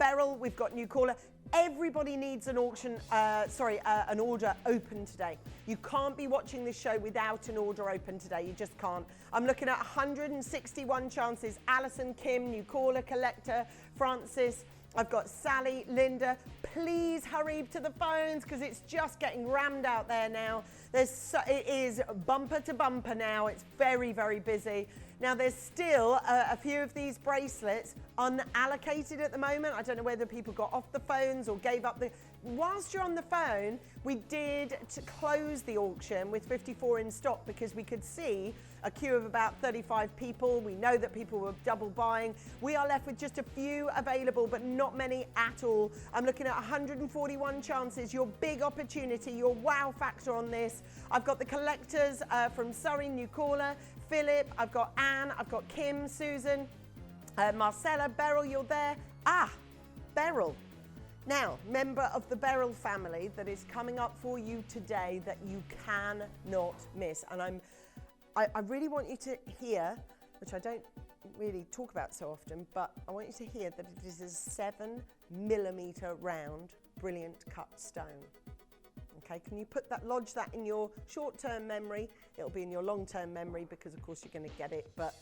beryl, we've got new caller. Everybody needs an auction, an order open today. You can't be watching this show without an order open today. You just can't. I'm looking at 161 chances. Alison, Kim, new caller, collector, Francis. I've got Sally, Linda. Please hurry to the phones because it's just getting rammed out there now. It is bumper to bumper now. It's very, very busy. Now, there's still a few of these bracelets unallocated at the moment. I don't know whether people got off the phones or gave up the... Whilst you're on the phone, we did close the auction with 54 in stock because we could see a queue of about 35 people. We know that people were double buying. We are left with just a few available, but not many at all. I'm looking at 141 chances. Your big opportunity, your wow factor on this. I've got the collectors from Surrey, new caller, Philip, I've got Anne, I've got Kim, Susan, Marcella, Beryl, you're there. Beryl. Now, member of the Beryl family that is coming up for you today that you cannot miss. And I really want you to hear, which I don't really talk about so often, but I want you to hear that it is a 7mm round, brilliant cut stone. Okay, can you lodge that in your short-term memory? It'll be in your long-term memory because of course you're going to get it, but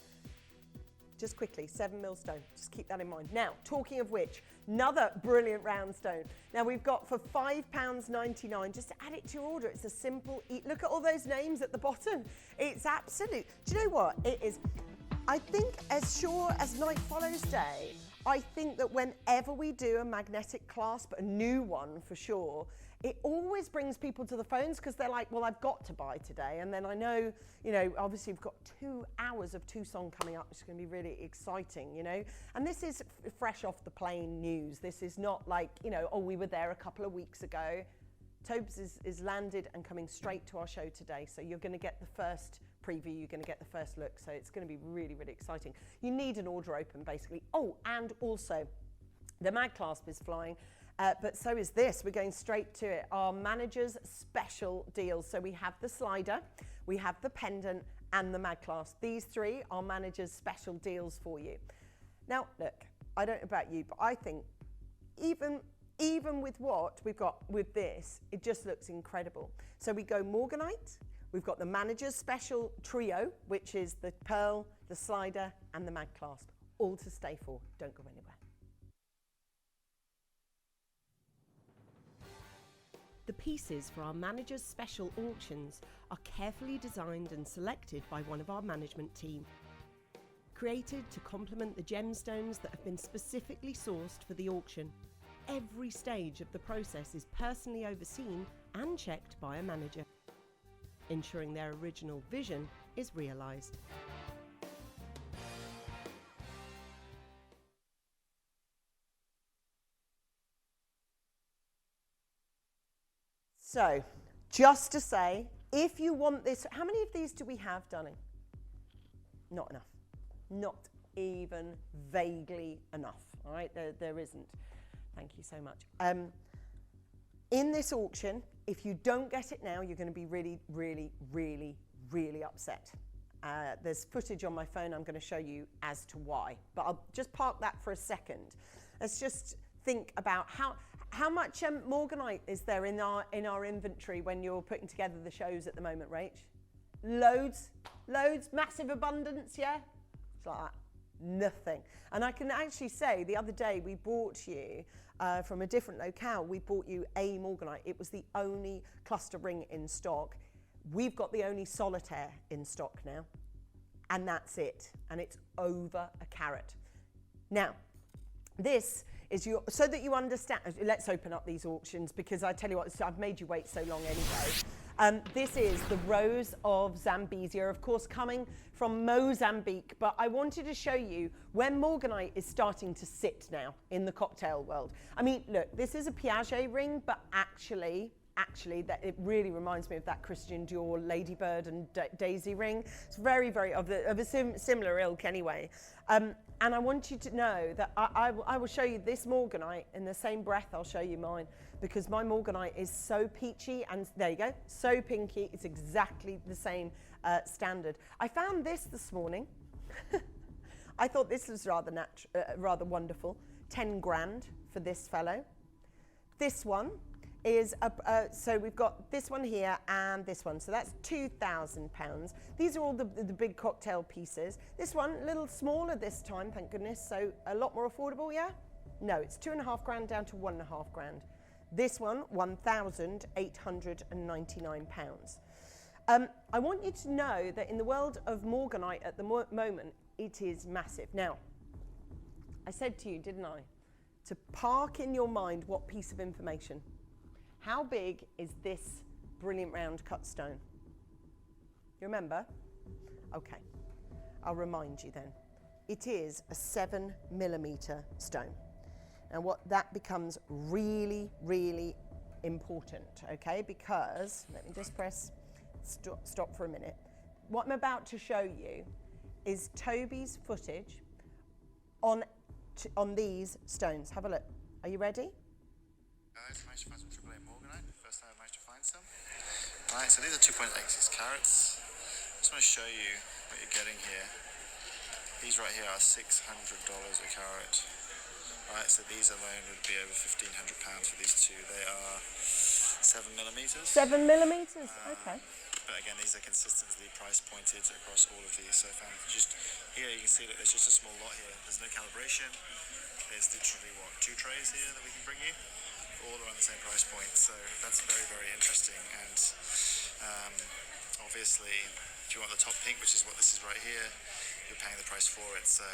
just quickly, 7mm stone, just keep that in mind. Now, talking of which, another brilliant round stone. Now we've got for £5.99, just to add it to your order, it's a simple, look at all those names at the bottom. It's absolute, do you know what? It is, I think as sure as night follows day, I think that whenever we do a magnetic clasp, a new one for sure, it always brings people to the phones because they're like, well, I've got to buy today. And then I know, obviously we've got 2 hours of Tucson coming up, which is going to be really exciting, And this is fresh off the plane news. This is not like, oh, we were there a couple of weeks ago. Tobes is landed and coming straight to our show today. So you're going to get the first preview, you're going to get the first look. So it's going to be really, really exciting. You need an order open, basically. Oh, and also the mag clasp is flying. But so is this. We're going straight to it. Our manager's special deals. So we have the slider, we have the pendant, and the mag clasp. These three are manager's special deals for you. Now, look, I don't know about you, but I think even with what we've got with this, it just looks incredible. So we go Morganite. We've got the manager's special trio, which is the pearl, the slider, and the mag clasp. All to stay for. Don't go anywhere. The pieces for our manager's special auctions are carefully designed and selected by one of our management team. Created to complement the gemstones that have been specifically sourced for the auction, every stage of the process is personally overseen and checked by a manager, ensuring their original vision is realised. So, just to say, if you want this, how many of these do we have, darling? Not enough. Not even vaguely enough. All right, there isn't. Thank you so much. In this auction, if you don't get it now, you're going to be really, really, really, really upset. There's footage on my phone I'm going to show you as to why, but I'll just park that for a second. Let's just think about how much Morganite is there in our inventory when you're putting together the shows at the moment, Rach? Loads, massive abundance, yeah? It's like that, nothing. And I can actually say the other day we bought you, from a different locale, we bought you a Morganite. It was the only cluster ring in stock. We've got the only solitaire in stock now, and that's it. And it's over a carat. Now, this is so that you understand, let's open up these auctions because I tell you what, I've made you wait so long anyway. This is the Rose of Zambezia, of course coming from Mozambique, but I wanted to show you where Morganite is starting to sit now in the cocktail world. I mean, look, this is a Piaget ring, but actually that it really reminds me of that Christian Dior Ladybird and Daisy ring. It's very, very of a similar ilk anyway. And I want you to know that I will show you this Morganite in the same breath I'll show you mine, because my Morganite is so peachy and there you go, so pinky. It's exactly the same standard. I found this morning. I thought this was rather wonderful. 10 grand for this fellow. This one is, so we've got this one here and this one. So that's £2,000. These are all the big cocktail pieces. This one, a little smaller this time, thank goodness. So a lot more affordable, yeah? No, it's 2.5 grand down to 1.5 grand. This one, £1,899. I want you to know that in the world of Morganite at the moment, it is massive. Now, I said to you, didn't I, to park in your mind what piece of information? How big is this brilliant round cut stone? You remember? Okay, I'll remind you then. It is a 7mm stone. And what that becomes really, really important, okay? Because, let me just press stop for a minute. What I'm about to show you is Toby's footage on these stones. Have a look. Are you ready? Guys, managed to find some AAA Morganite. First time I managed to find some. Alright, so these are 2.86 carats. I just want to show you what you're getting here. These right here are $600 a carat. Alright, so these alone would be over £1,500 for these two. They are 7mm. 7mm? Okay. But again, these are consistently price pointed across all of these. So if I'm just here, you can see that there's just a small lot here. There's no calibration. There's literally, what, 2 trays here that we can bring you? All around the same price point. So that's very, very interesting. And obviously, if you want the top pink, which is what this is right here, you're paying the price for it. So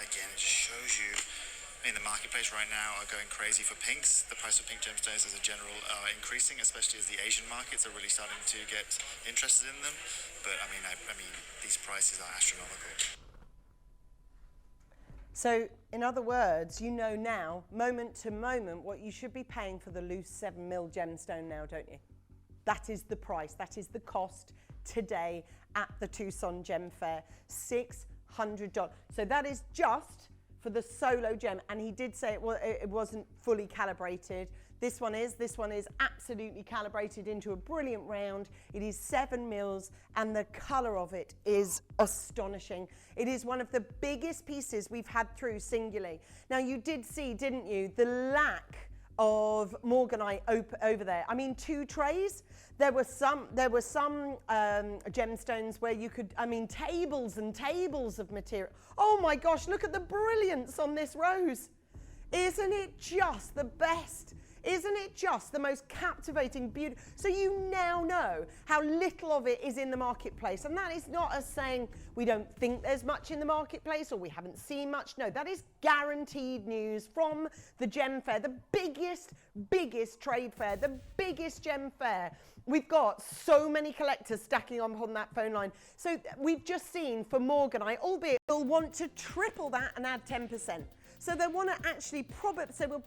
again, it just shows you, in the marketplace right now are going crazy for pinks. The price of pink gemstones as a general are increasing, especially as the Asian markets are really starting to get interested in them. But I mean, these prices are astronomical. So in other words, you know now, moment to moment, what you should be paying for the loose 7mm gemstone now, don't you? That is the price, that is the cost today at the Tucson Gem Fair, $600. So that is just for the solo gem, and he did say it wasn't fully calibrated. This one is absolutely calibrated into a brilliant round. It is 7mm, and the color of it is astonishing. It is one of the biggest pieces we've had through singularly. Now you did see, didn't you, the lack of Morganite over there. I mean, 2 trays. There were some gemstones where you could, I mean, tables and tables of material. Oh my gosh, look at the brilliance on this rose. Isn't it just the best? Isn't it just the most captivating beauty? So you now know how little of it is in the marketplace. And that is not us saying we don't think there's much in the marketplace or we haven't seen much. No, that is guaranteed news from the Gem Fair, the biggest trade fair, the biggest gem fair. We've got so many collectors stacking on that phone line. So we've just seen for Morganite, albeit we'll want to triple that and add 10%. So they want to actually we'll